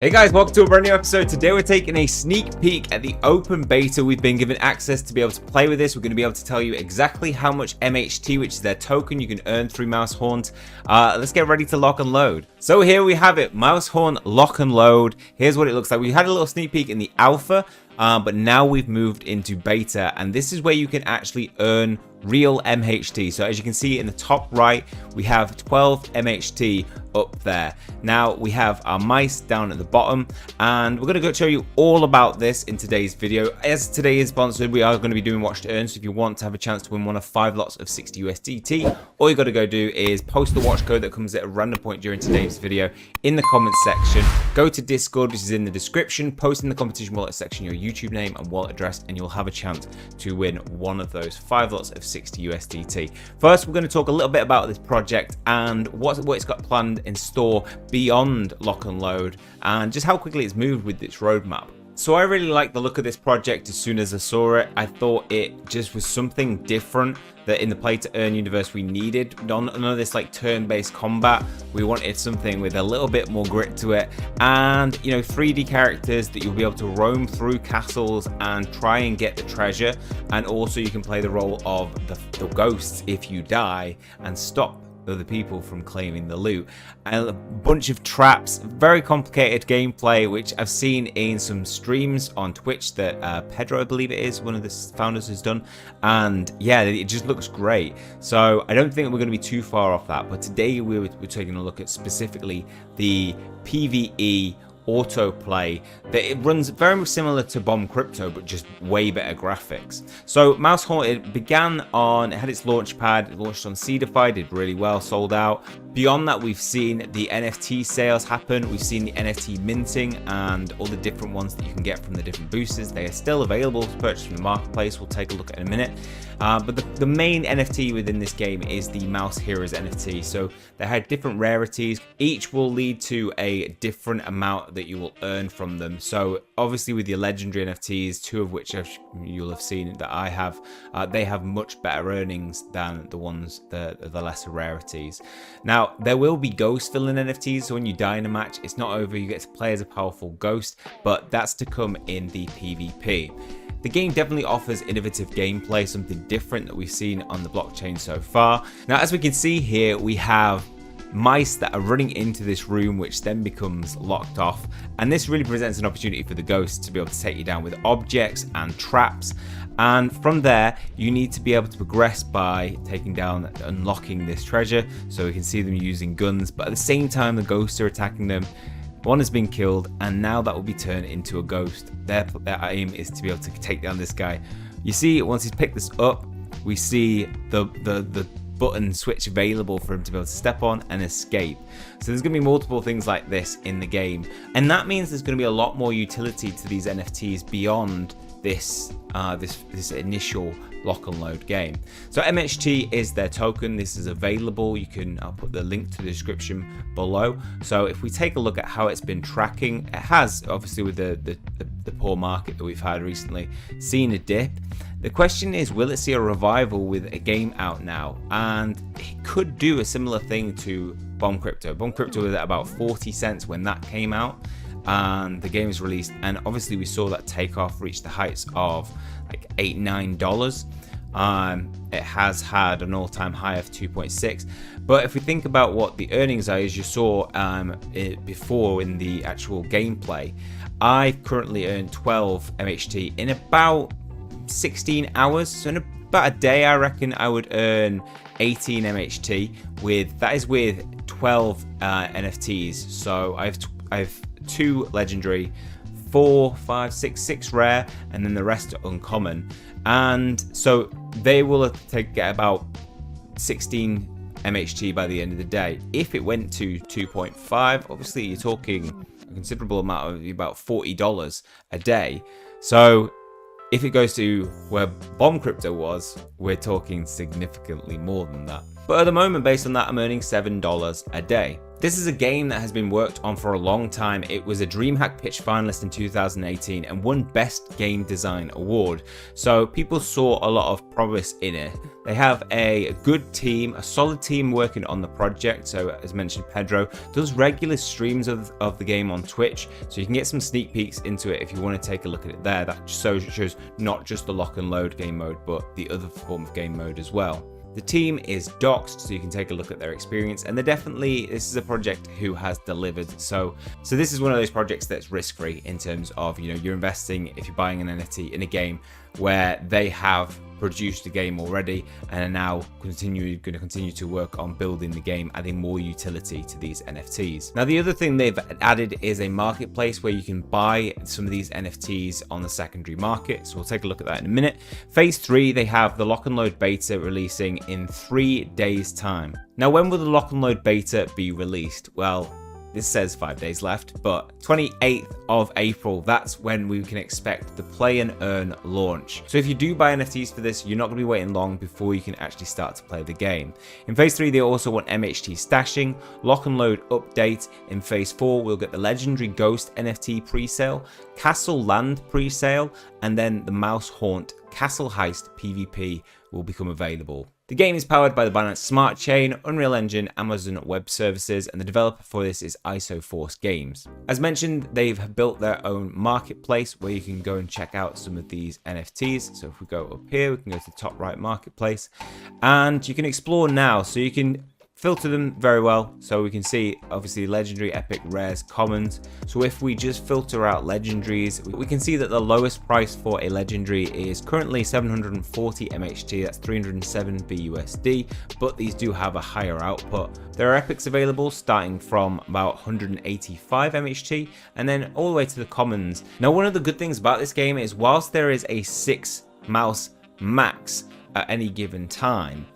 Hey guys, welcome to a brand new episode. Today we're taking a sneak peek at the open beta. We've been given access to be able to play with this. We're going to be able to tell you exactly how much MHT, which is their token, you can earn through Mousehaunt. Let's get ready to lock and load. So here we have it, Mousehaunt lock and load. Here's what it looks like. We had a little sneak peek in the alpha, but now we've moved into beta, and this is where you can actually earn real MHT. So as you can see in the top right, we have 12 MHT up there. Now we have our mice down at the bottom, and we're going to go show you all about this in today's video. As today is sponsored, we are going to be doing watch to earn. So if you want to have a chance to win one of 5 lots of 60 USDT, all you got to go do is post the watch code that comes at a random point during today's video in the comments section. Go to Discord, which is in the description, post in the competition wallet section your YouTube name and wallet address, and you'll have a chance to win one of those 5 lots of 60 USDT. First, we're going to talk a little bit about this project and what it's got planned in store beyond lock and load, and just how quickly it's moved with its roadmap. So I really like the look of this project. As soon as I saw it, I thought it just was something different that in the play to earn universe we needed. None of this like turn-based combat. We wanted something with a little bit more grit to it, and 3D characters that you'll be able to roam through castles and try and get the treasure, and also you can play the role of the ghosts if you die and stop other people from claiming the loot, and a bunch of traps. Very complicated gameplay, which I've seen in some streams on Twitch that Pedro, I believe it is, one of the founders, has done, and yeah, it just looks great. So I don't think we're going to be too far off that, but today we're taking a look at specifically the PvE autoplay that it runs very much similar to Bomb Crypto, but just way better graphics. So Mousehaunt, it had its launch pad, it launched on Seedify, did really well, sold out. Beyond that, we've seen the NFT sales happen, we've seen the NFT minting and all the different ones that you can get from the different boosters. They are still available to purchase from the marketplace. We'll take a look at in a minute. But the main NFT within this game is the Mouse Heroes NFT. So they had different rarities. Each will lead to a different amount that you will earn from them. So obviously with your legendary NFTs, 2 of which you'll have seen that I have, they have much better earnings than the ones, the lesser rarities. Now there will be ghost villain NFTs, so when you die in a match, it's not over, you get to play as a powerful ghost, but that's to come in the PvP. The game definitely offers innovative gameplay, something different that we've seen on the blockchain so far. Now, as we can see here, we have mice that are running into this room, which then becomes locked off, and this really presents an opportunity for the ghosts to be able to take you down with objects and traps, and from there you need to be able to progress by taking down, unlocking this treasure. So we can see them using guns, but at the same time the ghosts are attacking them. One has been killed, and now that will be turned into a ghost. Their aim is to be able to take down this guy. You see, once he's picked this up, we see the button switch available for him to be able to step on and escape. So there's going to be multiple things like this in the game, and that means there's going to be a lot more utility to these NFTs beyond this this initial lock and load game. So MHT is their token. This is available. I'll put the link to the description below. So if we take a look at how it's been tracking, it has, obviously with the poor market that we've had recently, seen a dip. The question is, will it see a revival with a game out now? And it could do a similar thing to Bomb Crypto. Bomb Crypto was at about 40 cents when that came out, and the game was released, and obviously we saw that takeoff reach the heights of like $8-9. It has had an all-time high of 2.6, but if we think about what the earnings are, as you saw before in the actual gameplay, I currently earn 12 MHT in about 16 hours. So in about a day, I reckon I would earn 18 MHT that is with 12 NFTs. So I have 2 legendary, 4, 5, 6 rare, and then the rest are uncommon. And so they will get about 16 MHT by the end of the day. If it went to 2.5, obviously you're talking a considerable amount of about $40 a day. So if it goes to where Bomb Crypto was, we're talking significantly more than that. But at the moment, based on that, I'm earning $7 a day. This is a game that has been worked on for a long time. It was a DreamHack Pitch finalist in 2018 and won Best Game Design Award. So people saw a lot of promise in it. They have a good team, a solid team working on the project. So as mentioned, Pedro does regular streams of the game on Twitch. So you can get some sneak peeks into it if you want to take a look at it there. That shows not just the lock and load game mode, but the other form of game mode as well. The team is doxed, so you can take a look at their experience, and this is a project who has delivered. So this is one of those projects that's risk-free in terms of, you're investing, if you're buying an NFT in a game where they have produced a game already and are now going to continue to work on building the game, adding more utility to these NFTs. Now, the other thing they've added is a marketplace where you can buy some of these NFTs on the secondary market. So we'll take a look at that in a minute. Phase 3, they have the lock and load beta releasing in 3 days' time. Now, when will the lock and load beta be released? Well, this says 5 days left, but 28th of April, that's when we can expect the play and earn launch. So if you do buy NFTs for this, you're not going to be waiting long before you can actually start to play the game. In phase 3, they also want MHT stashing, lock and load update. In phase 4, we'll get the legendary Ghost NFT pre-sale, Castle Land pre-sale, and then the Mousehaunt Castle Heist PvP will become available. The game is powered by the Binance Smart Chain, Unreal Engine, Amazon Web Services, and the developer for this is IsoForce Games. As mentioned, they've built their own marketplace where you can go and check out some of these NFTs. So if we go up here, we can go to the top right marketplace, and you can explore now. So you can filter them very well, so we can see obviously legendary, epic, rares, commons. So if we just filter out legendaries, we can see that the lowest price for a legendary is currently 740 MHT, that's 307 BUSD, but these do have a higher output. There are epics available starting from about 185 MHT and then all the way to the commons. Now, one of the good things about this game is whilst there is a 6 mouse max at any given time,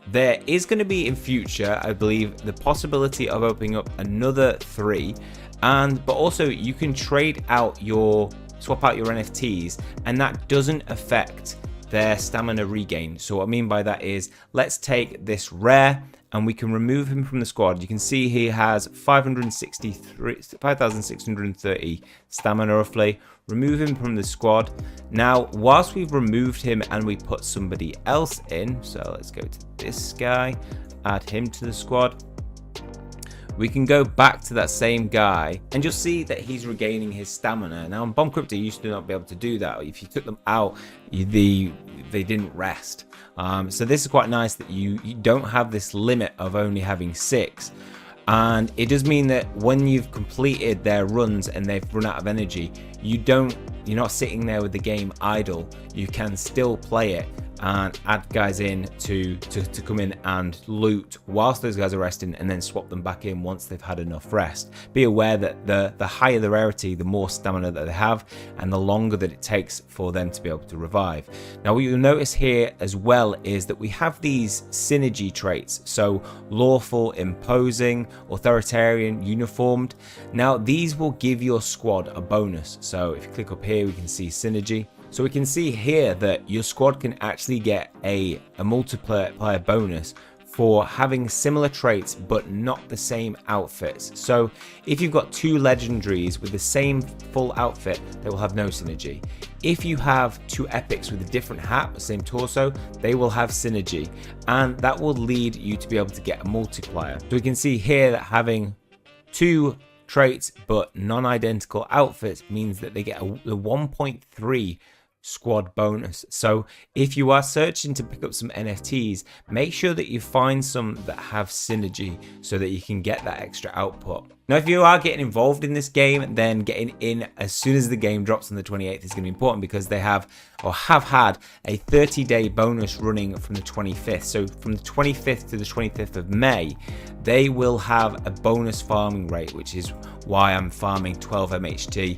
there is going to be in future, I believe, the possibility of opening up another 3, but also you can swap out your NFTs, and that doesn't affect their stamina regain. So what I mean by that is, let's take this rare and we can remove him from the squad. You can see he has 5,630 stamina roughly. Remove him from the squad. Now, whilst we've removed him and we put somebody else in, so let's go to this guy, add him to the squad. We can go back to that same guy and you'll see that he's regaining his stamina. Now on Bomb Crypto, you used to not be able to do that. If you took them out, they didn't rest. So this is quite nice that you don't have this limit of only having 6. And it does mean that when you've completed their runs and they've run out of energy, you're not sitting there with the game idle. You can still play it and add guys in to come in and loot whilst those guys are resting, and then swap them back in once they've had enough rest. Be aware that the higher the rarity, the more stamina that they have and the longer that it takes for them to be able to revive. Now what you'll notice here as well is that we have these synergy traits, so lawful, imposing, authoritarian, uniformed. Now these will give your squad a bonus. So if you click up here, we can see synergy. So we can see here that your squad can actually get a multiplier bonus for having similar traits but not the same outfits. So if you've got 2 legendaries with the same full outfit, they will have no synergy. If you have 2 epics with a different hat, the same torso, they will have synergy, and that will lead you to be able to get a multiplier. So we can see here that having 2 traits but non-identical outfits means that they get the 1.3 squad bonus. So if you are searching to pick up some NFTs, make sure that you find some that have synergy so that you can get that extra output. Now, if you are getting involved in this game, then getting in as soon as the game drops on the 28th is going to be important, because they have had a 30-day bonus running from the 25th. So from the 25th to the 25th of May, they will have a bonus farming rate, which is why I'm farming 12 MHT,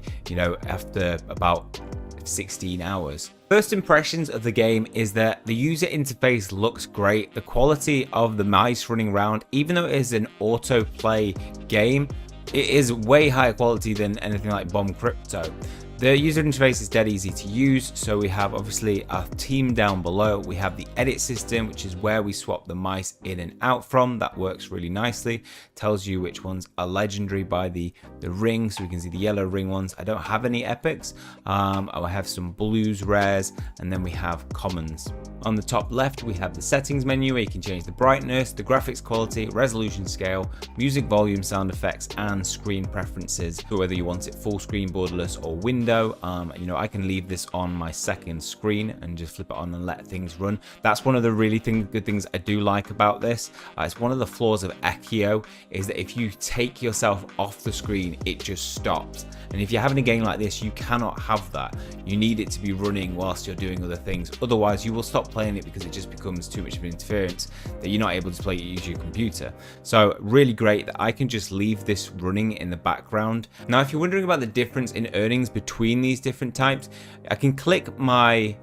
after about 16 hours. First impressions of the game is that the user interface looks great. The quality of the mice running around, even though it is an autoplay game, it is way higher quality than anything like Bomb Crypto. The user interface is dead easy to use. So we have obviously our team down below. We have the edit system, which is where we swap the mice in and out from. That works really nicely. Tells you which ones are legendary by the ring. So we can see the yellow ring ones. I don't have any epics. I have some blues, rares, and then we have commons. On the top left, we have the settings menu where you can change the brightness, the graphics quality, resolution scale, music volume, sound effects, and screen preferences. So whether you want it full screen, borderless, or window, you know, I can leave this on my second screen and just flip it on and let things run. That's one of the really good things I do like about this. It's one of the flaws of Ekio is that if you take yourself off the screen, it just stops. And if you're having a game like this, you cannot have that. You need it to be running whilst you're doing other things. Otherwise, you will stop playing it because it just becomes too much of an interference that you're not able to play it using your computer. So really great that I can just leave this running in the background. Now, if you're wondering about the difference in earnings between these different types, I can click my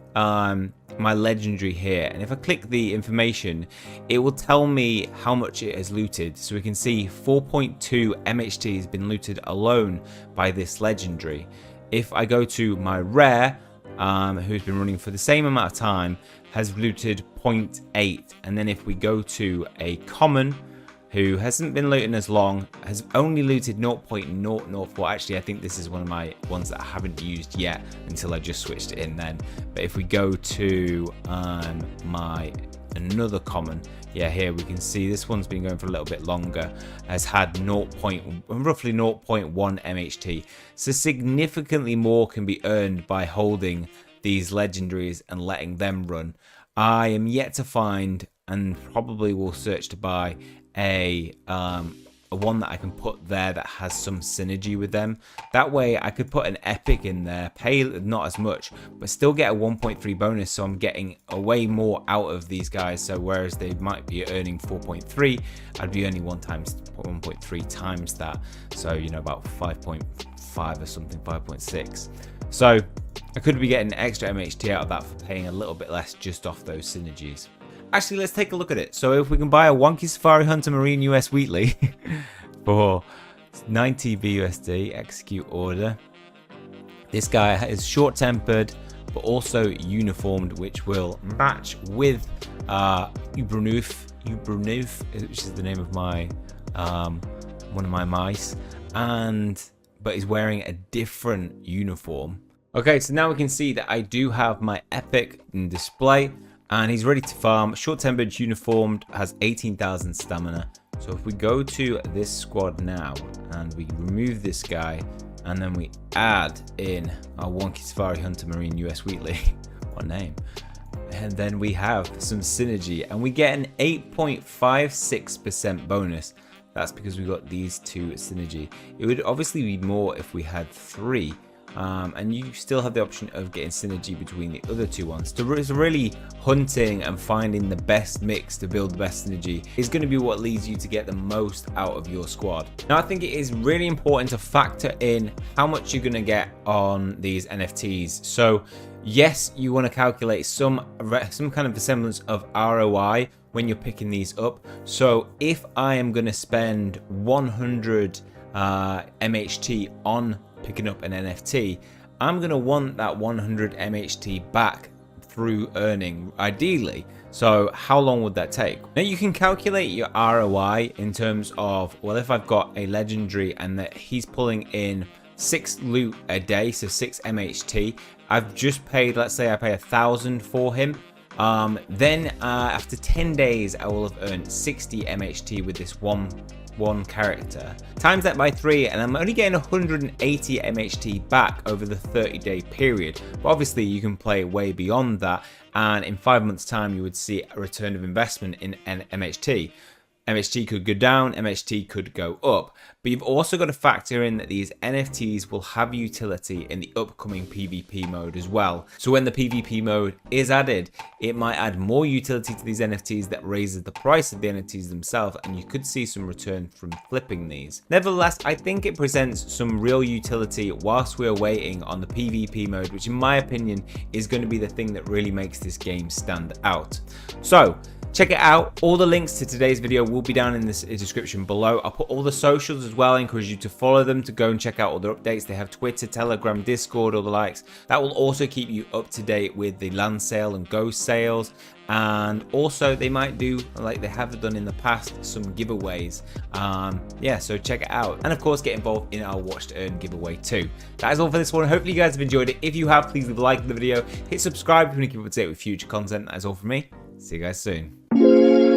my legendary here, and if I click the information, it will tell me how much it has looted. So we can see 4.2 MHT has been looted alone by this legendary. If I go to my rare, who's been running for the same amount of time, has looted 0.8, and then if we go to a common who hasn't been looting as long, has only looted 0.004. Actually, I think this is one of my ones that I haven't used yet until I just switched it in then. But if we go to my another common, yeah, here we can see this one's been going for a little bit longer, has had roughly 0.1 MHT. So significantly more can be earned by holding these legendaries and letting them run. I am yet to find, and probably will search to buy, a one that I can put there that has some synergy with them. That way I could put an epic in there, pay not as much, but still get a 1.3 bonus, so I'm getting way more out of these guys. So whereas they might be earning 4.3, I'd be earning 1.3 times that. So, you know, about 5.5 or something, 5.6. So I could be getting extra MHT out of that for paying a little bit less just off those synergies. Actually, let's take a look at it. So if we can buy a Wonky Safari Hunter Marine US Wheatley for 90 BUSD, execute order. This guy is short-tempered, but also uniformed, which will match with Ubruneuf, which is the name of my one of my mice, but he's wearing a different uniform. Okay, so now we can see that I do have my epic in display. And he's ready to farm, short-tempered, uniformed, has 18,000 stamina. So if we go to this squad now and we remove this guy and then we add in our Wonky Safari Hunter Marine US Wheatley, what name? And then we have some synergy and we get an 8.56% bonus. That's because we got these two synergy. It would obviously be more if we had 3. And you still have the option of getting synergy between the other two ones. So really hunting and finding the best mix to build the best synergy is going to be what leads you to get the most out of your squad. Now, I think it is really important to factor in how much you're going to get on these NFTs. So yes, you want to calculate some kind of semblance of ROI when you're picking these up. So if I am going to spend 100 MHT on picking up an NFT, I'm going to want that 100 MHT back through earning, ideally. So how long would that take? Now you can calculate your ROI in terms of, well, if I've got a legendary and that he's pulling in 6 loot a day, so 6 MHT, I've just paid, let's say I pay 1,000 for him. Then after 10 days, I will have earned 60 MHT with this one character. Times that by 3 and I'm only getting 180 MHT back over the 30-day period. But obviously you can play way beyond that, and in 5 months time you would see a return of investment in an MHT. MHT could go down, MHT could go up, but you've also got to factor in that these NFTs will have utility in the upcoming PvP mode as well. So when the PvP mode is added, it might add more utility to these NFTs that raises the price of the NFTs themselves, and you could see some return from flipping these. Nevertheless, I think it presents some real utility whilst we're waiting on the PvP mode, which in my opinion is going to be the thing that really makes this game stand out. So check it out. All the links to today's video will be down in the description below. I'll put all the socials as well. I encourage you to follow them to go and check out all their updates. They have Twitter, Telegram, Discord, all the likes. That will also keep you up to date with the land sale and ghost sales. And also they might do, like they have done in the past, some giveaways. Yeah, so check it out, and of course get involved in our watch to earn giveaway too. That is all for this one. Hopefully you guys have enjoyed it. If you have, please leave a like on the video, hit subscribe if you want to keep up to date with future content. That is all from me. See you guys soon.